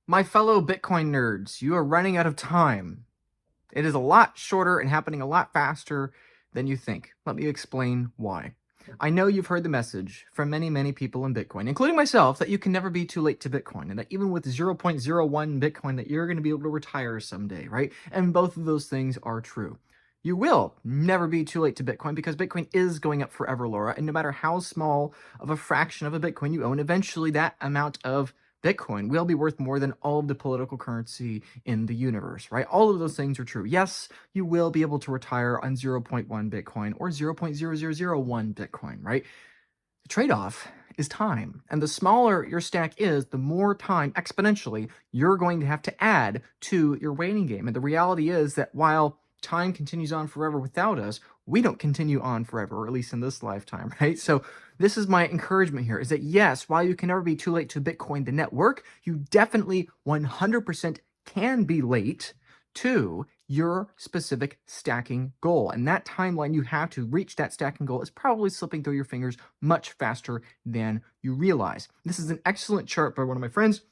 My fellow Bitcoin nerds, you are running out of time. It is a lot shorter and happening a lot faster than you think. Let me explain why. I know you've heard the message from many, many people in Bitcoin, including myself, that you can never be too late to Bitcoin, and that even with 0.01 Bitcoin that you're going to be able to retire someday, right? And both of those things are true. You will never be too late to Bitcoin because Bitcoin is going up forever, Laura, and no matter how small of a fraction of a Bitcoin you own, eventually that amount of Bitcoin will be worth more than all of the political currency in the universe, right? All of those things are true. Yes, you will be able to retire on 0.1 Bitcoin or 0.0001 Bitcoin, right? The trade-off is time. And the smaller your stack is, the more time exponentially you're going to have to add to your waiting game. And the reality is that while time continues on forever without us, we don't continue on forever, or at least in this lifetime, right? So this is my encouragement here, is that yes, while you can never be too late to Bitcoin the network, you definitely 100% can be late to your specific stacking goal. And that timeline you have to reach that stacking goal is probably slipping through your fingers much faster than you realize. This is an excellent chart by one of my friends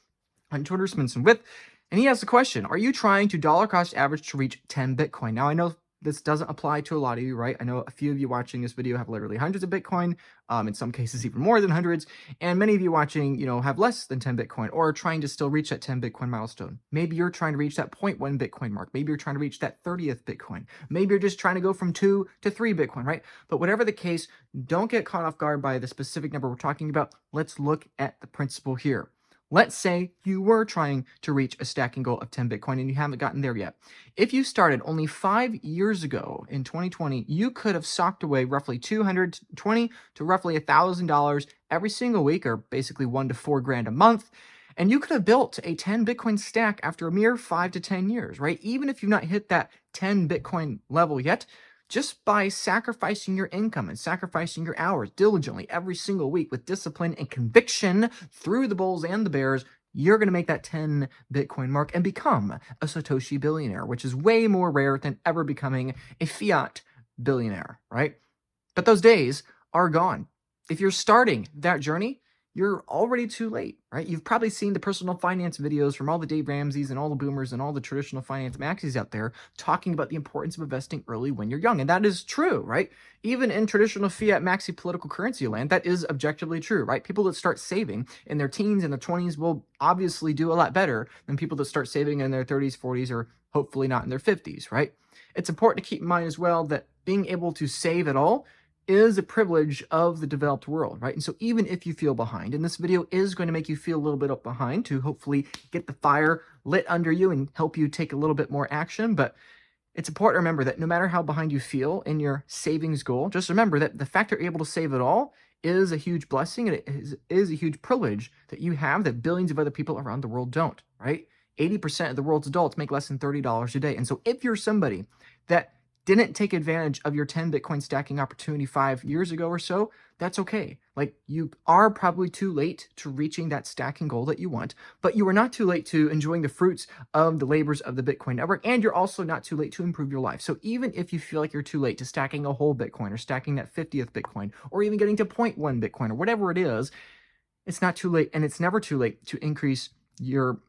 on Twitter, Sminson With, and he asks the question, are you trying to dollar cost average to reach 10 Bitcoin? Now, I know this doesn't apply to a lot of you, right? I know a few of you watching this video have literally hundreds of Bitcoin, in some cases even more than hundreds, and many of you watching, have less than 10 Bitcoin or are trying to still reach that 10 Bitcoin milestone. Maybe you're trying to reach that 0.1 Bitcoin mark. Maybe you're trying to reach that 30th Bitcoin. Maybe you're just trying to go from 2 to 3 Bitcoin, right? But whatever the case, don't get caught off guard by the specific number we're talking about. Let's look at the principle here. Let's say you were trying to reach a stacking goal of 10 Bitcoin and you haven't gotten there yet. If you started only 5 years ago in 2020, you could have socked away roughly $220 to roughly $1,000 every single week, or basically $1 to $4 grand a month. And you could have built a 10 Bitcoin stack after a mere 5 to 10 years, right? Even if you've not hit that 10 Bitcoin level yet, just by sacrificing your income and sacrificing your hours diligently every single week with discipline and conviction through the bulls and the bears, you're going to make that 10 Bitcoin mark and become a Satoshi billionaire, which is way more rare than ever becoming a fiat billionaire, right? But those days are gone. If you're starting that journey, you're already too late, right? You've probably seen the personal finance videos from all the Dave Ramseys and all the boomers and all the traditional finance maxis out there talking about the importance of investing early when you're young. And that is true, right? Even in traditional fiat maxi political currency land, that is objectively true, right? People that start saving in their teens and their 20s will obviously do a lot better than people that start saving in their 30s, 40s, or hopefully not in their 50s, right? It's important to keep in mind as well that being able to save at all is a privilege of the developed world, right? And so even if you feel behind, and this video is going to make you feel a little bit up behind to hopefully get the fire lit under you and help you take a little bit more action, but it's important to remember that no matter how behind you feel in your savings goal, just remember that the fact that you're able to save it all is a huge blessing, and it is a huge privilege that you have that billions of other people around the world don't, right? 80% of the world's adults make less than $30 a day. And so if you're somebody that didn't take advantage of your 10 Bitcoin stacking opportunity 5 years ago or so, that's okay. Like, you are probably too late to reaching that stacking goal that you want, but you are not too late to enjoying the fruits of the labors of the Bitcoin network, and you're also not too late to improve your life. So even if you feel like you're too late to stacking a whole Bitcoin or stacking that 50th Bitcoin or even getting to 0.1 Bitcoin or whatever it is, it's not too late, and it's never too late to increase your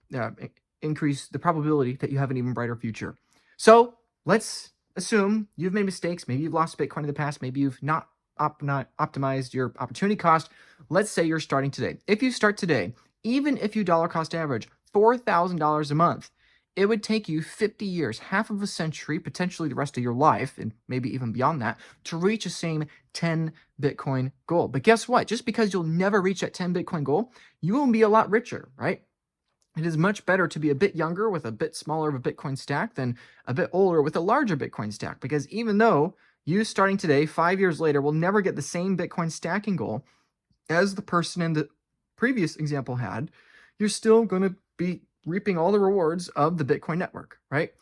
increase the probability that you have an even brighter future. So let's assume you've made mistakes. Maybe you've lost Bitcoin in the past. Maybe you've not optimized your opportunity cost. Let's say you're starting today. If you start today, even if you dollar cost average $4,000 a month, it would take you 50 years, half of a century, potentially the rest of your life, and maybe even beyond that, to reach the same 10 Bitcoin goal. But guess what? Just because you'll never reach that 10 Bitcoin goal, you will be a lot richer, right? It is much better to be a bit younger with a bit smaller of a Bitcoin stack than a bit older with a larger Bitcoin stack. Because even though you starting today, 5 years later, will never get the same Bitcoin stacking goal as the person in the previous example had, you're still going to be reaping all the rewards of the Bitcoin network, right?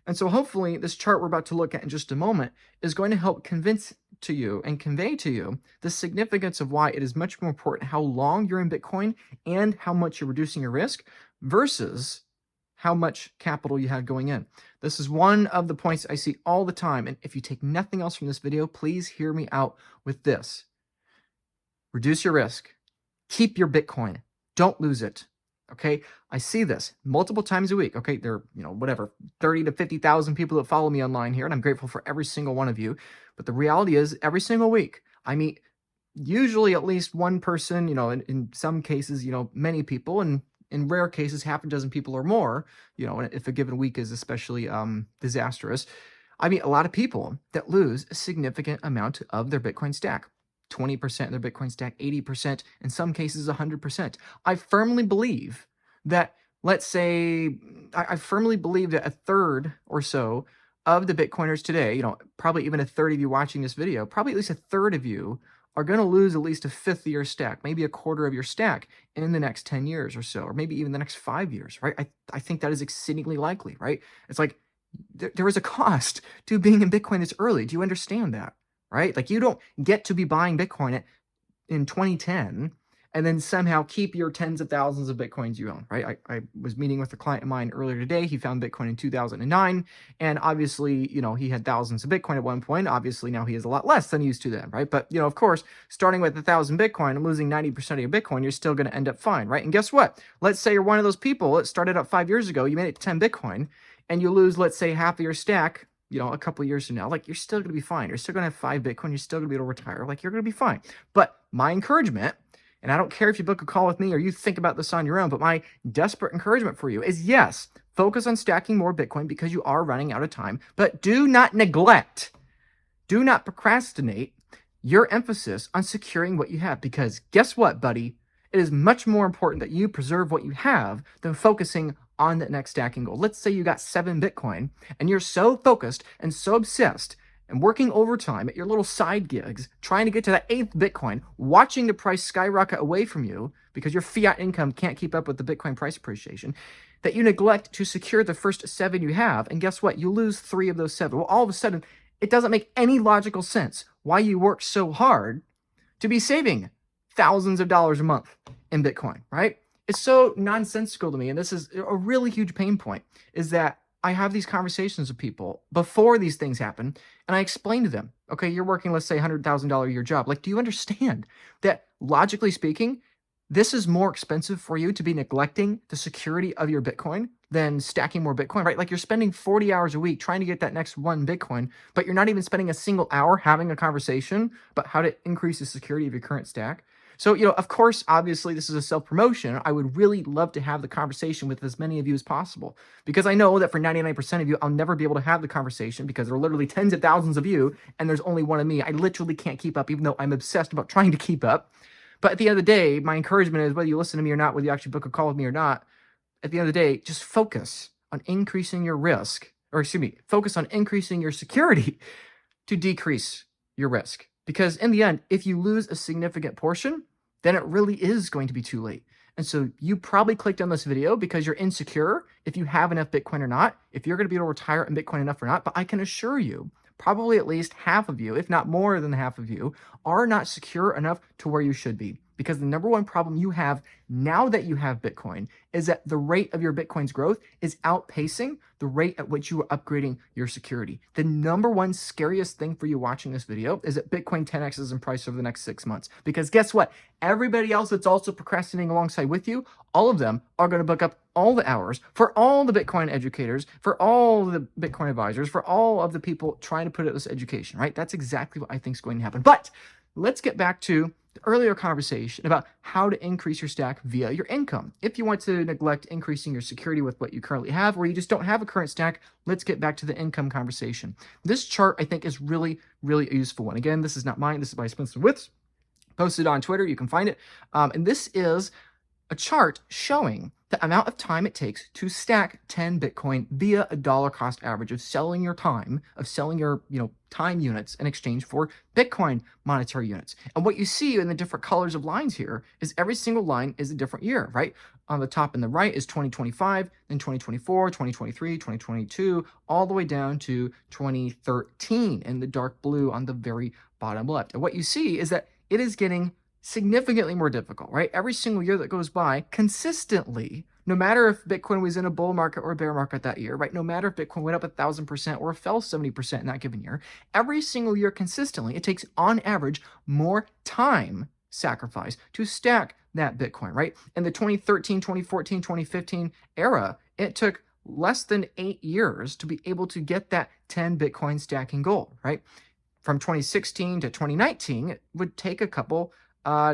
And so hopefully this chart we're about to look at in just a moment is going to help convince to you and convey to you the significance of why it is much more important how long you're in Bitcoin and how much you're reducing your risk versus how much capital you have going in. This is one of the points I see all the time. And if you take nothing else from this video, please hear me out with this. Reduce your risk. Keep your Bitcoin. Don't lose it. Okay, I see this multiple times a week. Okay, there are, whatever, 30 to 50,000 people that follow me online here, and I'm grateful for every single one of you. But the reality is, every single week, I meet usually at least one person, in some cases, many people, and in rare cases, half a dozen people or more, if a given week is especially disastrous. I meet a lot of people that lose a significant amount of their Bitcoin stack. 20% of their Bitcoin stack, 80%, in some cases 100%. I firmly believe that, let's say, I firmly believe that a third or so of the Bitcoiners today, probably even a third of you watching this video, probably at least a third of you are going to lose at least a fifth of your stack, maybe a quarter of your stack in the next 10 years or so, or maybe even the next 5 years, right? I think that is exceedingly likely, right? It's like there is a cost to being in Bitcoin this early. Do you understand that? Right? Like, you don't get to be buying Bitcoin in 2010 and then somehow keep your tens of thousands of Bitcoins you own, right? I was meeting with a client of mine earlier today. He found Bitcoin in 2009. And obviously, he had thousands of Bitcoin at one point. Obviously, now he has a lot less than he used to then, right? But, of course, starting with 1,000 Bitcoin and losing 90% of your Bitcoin, you're still going to end up fine, right? And guess what? Let's say you're one of those people that started up 5 years ago. You made it to 10 Bitcoin and you lose, let's say, half of your stack, a couple of years from now. Like, you're still going to be fine. You're still going to have 5 Bitcoin. You're still going to be able to retire. Like, you're going to be fine. But my encouragement, and I don't care if you book a call with me or you think about this on your own, but my desperate encouragement for you is, yes, focus on stacking more Bitcoin because you are running out of time, but do not neglect, do not procrastinate your emphasis on securing what you have, because guess what, buddy? It is much more important that you preserve what you have than focusing on that next stacking goal. Let's say you got 7 Bitcoin and you're so focused and so obsessed and working overtime at your little side gigs, trying to get to that 8th Bitcoin, watching the price skyrocket away from you because your fiat income can't keep up with the Bitcoin price appreciation, that you neglect to secure the first 7 you have. And guess what? You lose 3 of those 7. Well, all of a sudden, it doesn't make any logical sense why you work so hard to be saving thousands of dollars a month in Bitcoin, right? It's so nonsensical to me. And this is a really huge pain point, is that I have these conversations with people before these things happen, and I explain to them, okay, you're working, let's say, $100,000 a year job. Like, do you understand that, logically speaking, this is more expensive for you to be neglecting the security of your Bitcoin than stacking more Bitcoin, right? Like, you're spending 40 hours a week trying to get that next 1 Bitcoin, but you're not even spending a single hour having a conversation about how to increase the security of your current stack. So, of course, obviously, this is a self-promotion. I would really love to have the conversation with as many of you as possible, because I know that for 99% of you, I'll never be able to have the conversation because there are literally tens of thousands of you, and there's only one of me. I literally can't keep up, even though I'm obsessed about trying to keep up. But at the end of the day, my encouragement is, whether you listen to me or not, whether you actually book a call with me or not, at the end of the day, just focus on increasing your risk, or excuse me, focus on increasing your security to decrease your risk. Because in the end, if you lose a significant portion, then it really is going to be too late. And so you probably clicked on this video because you're insecure if you have enough Bitcoin or not, if you're going to be able to retire in Bitcoin enough or not. But I can assure you, probably at least half of you, if not more than half of you, are not secure enough to where you should be. Because the number one problem you have now that you have Bitcoin is that the rate of your Bitcoin's growth is outpacing the rate at which you are upgrading your security. The number one scariest thing for you watching this video is that Bitcoin 10x's in price over the next 6 months. Because guess what? Everybody else that's also procrastinating alongside with you, all of them are going to book up all the hours for all the Bitcoin educators, for all the Bitcoin advisors, for all of the people trying to put out this education, right? That's exactly what I think is going to happen. But let's get back to the earlier conversation about how to increase your stack via your income. If you want to neglect increasing your security with what you currently have, or you just don't have a current stack, let's get back to the income conversation. This chart, I think, is really, really a useful one. Again, this is not mine. This is by Spencer Witz. Posted on Twitter. You can find it. And this is a chart showing the amount of time it takes to stack 10 Bitcoin via a dollar cost average of selling your time, of selling your, time units in exchange for Bitcoin monetary units. And what you see in the different colors of lines here is every single line is a different year, right? On the top and the right is 2025, then 2024, 2023, 2022, all the way down to 2013 in the dark blue on the very bottom left. And what you see is that it is getting significantly more difficult, right? Every single year that goes by, consistently, no matter if Bitcoin was in a bull market or a bear market that year, right? No matter if Bitcoin went up 1,000% or fell 70% in that given year, every single year consistently, it takes on average more time sacrifice to stack that Bitcoin, right? In the 2013, 2014, 2015 era, it took less than 8 years to be able to get that 10 Bitcoin stacking goal, right? From 2016 to 2019, it would take a couple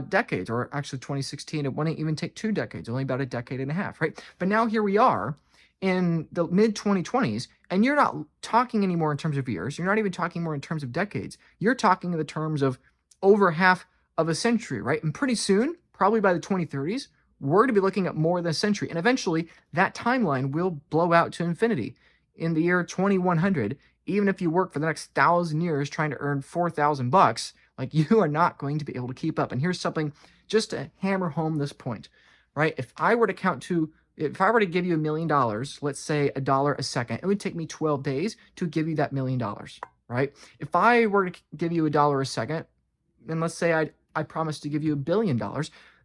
decades, or actually 2016, it wouldn't even take 2 decades, only about a decade and a half, right? But now here we are in the mid 2020s, and you're not talking anymore in terms of years. You're not even talking more in terms of decades. You're talking in the terms of over half of a century, right? And pretty soon, probably by the 2030s, we're going to be looking at more than a century. And eventually, that timeline will blow out to infinity. In the year 2100, even if you work for the next 1,000 years trying to earn $4,000, like, you are not going to be able to keep up. And here's something just to hammer home this point, right? If I were to give you $1 million, let's say $1 a second, it would take me 12 days to give you that $1 million, right? If I were to give you $1 a second, and let's say I promised to give you $1 billion,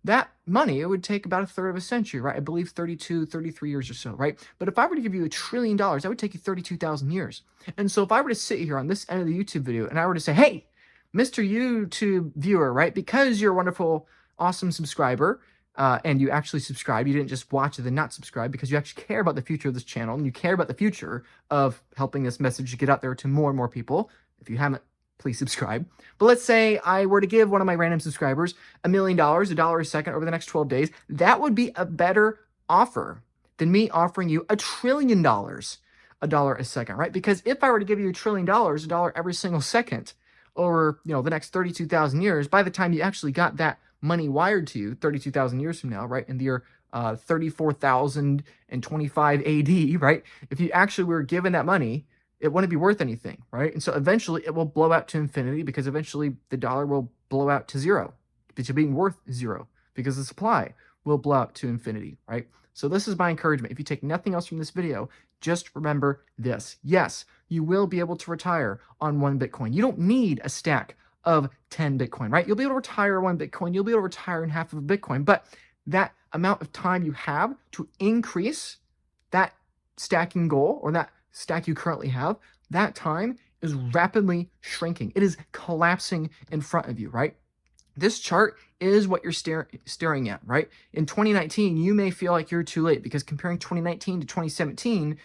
that money, it would take about a third of a century, right? I believe 32, 33 years or so, right? But if I were to give you $1 trillion, that would take you 32,000 years. And so if I were to sit here on this end of the YouTube video and I were to say, hey, Mr. YouTube viewer, right? Because you're a wonderful, awesome subscriber, and you actually subscribe, you didn't just watch it and not subscribe, because you actually care about the future of this channel, and you care about the future of helping this message get out there to more and more people. If you haven't, please subscribe. But let's say I were to give one of my random subscribers $1 million, $1 a second over the next 12 days. That would be a better offer than me offering you $1 trillion, $1 a second, right? Because if I were to give you $1 trillion, $1 every single second over, the next 32,000 years, by the time you actually got that money wired to you 32,000 years from now, right, in the year 34,025 AD, right? If you actually were given that money, it wouldn't be worth anything, right? And so eventually it will blow out to infinity, because eventually the dollar will blow out to zero, because you're being worth zero, because the supply will blow out to infinity, right? So this is my encouragement. If you take nothing else from this video, just remember this. Yes, you will be able to retire on 1 Bitcoin. You don't need a stack of 10 Bitcoin, right? You'll be able to retire 1 Bitcoin. You'll be able to retire in half of a Bitcoin. But that amount of time you have to increase that stacking goal, or that stack you currently have, that time is rapidly shrinking. It is collapsing in front of you, right? This chart is what you're staring at, right? In 2019, you may feel like you're too late, because comparing 2019 to 2017,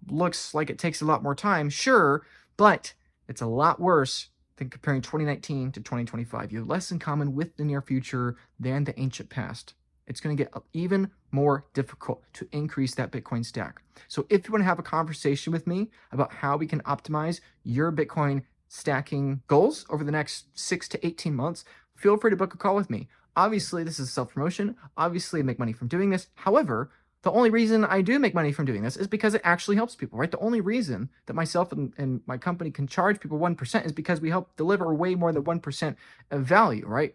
looks like it takes a lot more time, sure, but it's a lot worse than comparing 2019 to 2025. You have less in common with the near future than the ancient past. It's going to get even more difficult to increase that Bitcoin stack. So if you want to have a conversation with me about how we can optimize your Bitcoin stacking goals over the next 6 to 18 months, feel free to book a call with me. Obviously, this is self-promotion. Obviously, I make money from doing this. However, the only reason I do make money from doing this is because it actually helps people, right? The only reason that myself and my company can charge people 1% is because we help deliver way more than 1% of value, right?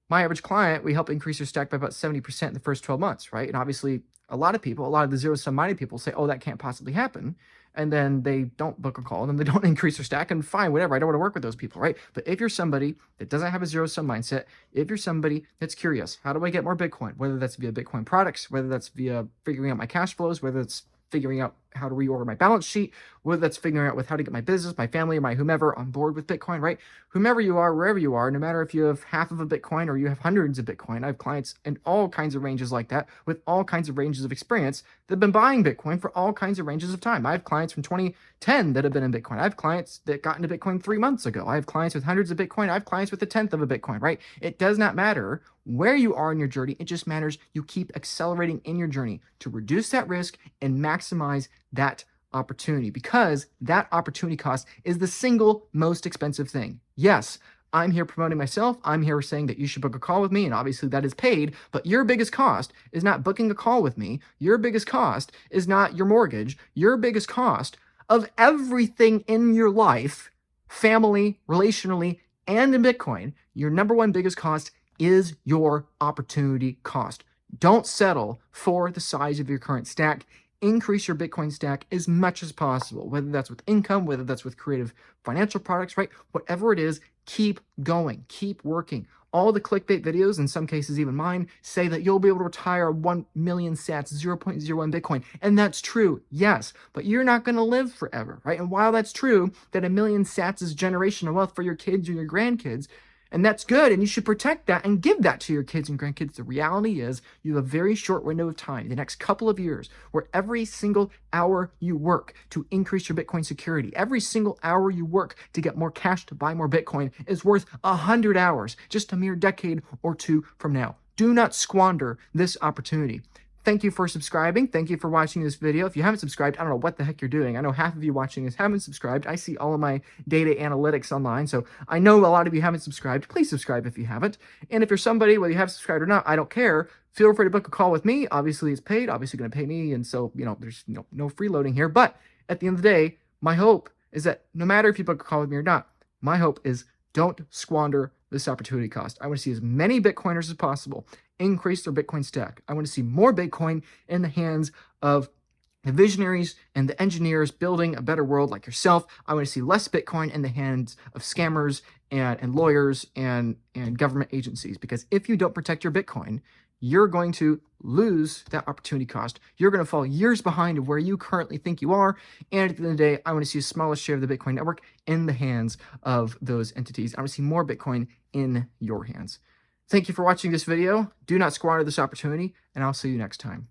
My average client, we help increase their stack by about 70% in the first 12 months, right? And obviously, a lot of the zero-sum minded people say, oh, that can't possibly happen. And then they don't book a call, and then they don't increase their stack, and fine, whatever, I don't want to work with those people, right? But if you're somebody that doesn't have a zero-sum mindset, if you're somebody that's curious, how do I get more Bitcoin? Whether that's via Bitcoin products, whether that's via figuring out my cash flows, whether it's figuring out how to reorder my balance sheet, whether that's figuring out with how to get my business, my family, or my whomever on board with Bitcoin, right? Whomever you are, wherever you are, no matter if you have half of a Bitcoin or you have hundreds of Bitcoin, I have clients in all kinds of ranges like that, with all kinds of ranges of experience, that have been buying Bitcoin for all kinds of ranges of time. I have clients from 2010 that have been in Bitcoin. I have clients that got into Bitcoin 3 months ago. I have clients with hundreds of Bitcoin. I have clients with 1/10 of a Bitcoin, right? It does not matter where you are in your journey. It just matters you keep accelerating in your journey to reduce that risk and maximize that opportunity, because that opportunity cost is the single most expensive thing. Yes, I'm here promoting myself. I'm here saying that you should book a call with me, and obviously that is paid, but your biggest cost is not booking a call with me. Your biggest cost is not your mortgage. Your biggest cost of everything in your life, family, relationally, and in Bitcoin, your number one biggest cost is your opportunity cost. Don't settle for the size of your current stack. Increase your Bitcoin stack as much as possible, whether that's with income, whether that's with creative financial products, right? Whatever it is, keep going, keep working. All the clickbait videos, in some cases even mine, say that you'll be able to retire 1 million sats, 0.01 Bitcoin. And that's true, yes, but you're not going to live forever, right? And while that's true, that 1 million sats is generational wealth for your kids or your grandkids, And that's good, and you should protect that and give that to your kids and grandkids. The reality is you have a very short window of time, the next couple of years, where every single hour you work to increase your Bitcoin security, every single hour you work to get more cash to buy more Bitcoin is worth 100 hours, just a mere decade or two from now. Do not squander this opportunity. Thank you for subscribing. Thank you for watching this video. If you haven't subscribed, I don't know what the heck you're doing. I know half of you watching this haven't subscribed. I see all of my data analytics online, so I know a lot of you haven't subscribed. Please subscribe if you haven't. And if you're somebody, whether you have subscribed or not, I don't care. Feel free to book a call with me. Obviously, it's paid. Obviously, going to pay me, and so, there's no freeloading here. But at the end of the day, my hope is that no matter if you book a call with me or not, my hope is don't squander this opportunity cost. I want to see as many Bitcoiners as possible increase their Bitcoin stack. I want to see more Bitcoin in the hands of the visionaries and the engineers building a better world like yourself. I want to see less Bitcoin in the hands of scammers and lawyers and government agencies. Because if you don't protect your Bitcoin, you're going to lose that opportunity cost. You're going to fall years behind of where you currently think you are. And at the end of the day, I want to see a smaller share of the Bitcoin network in the hands of those entities. I want to see more Bitcoin in your hands. Thank you for watching this video. Do not squander this opportunity, and I'll see you next time.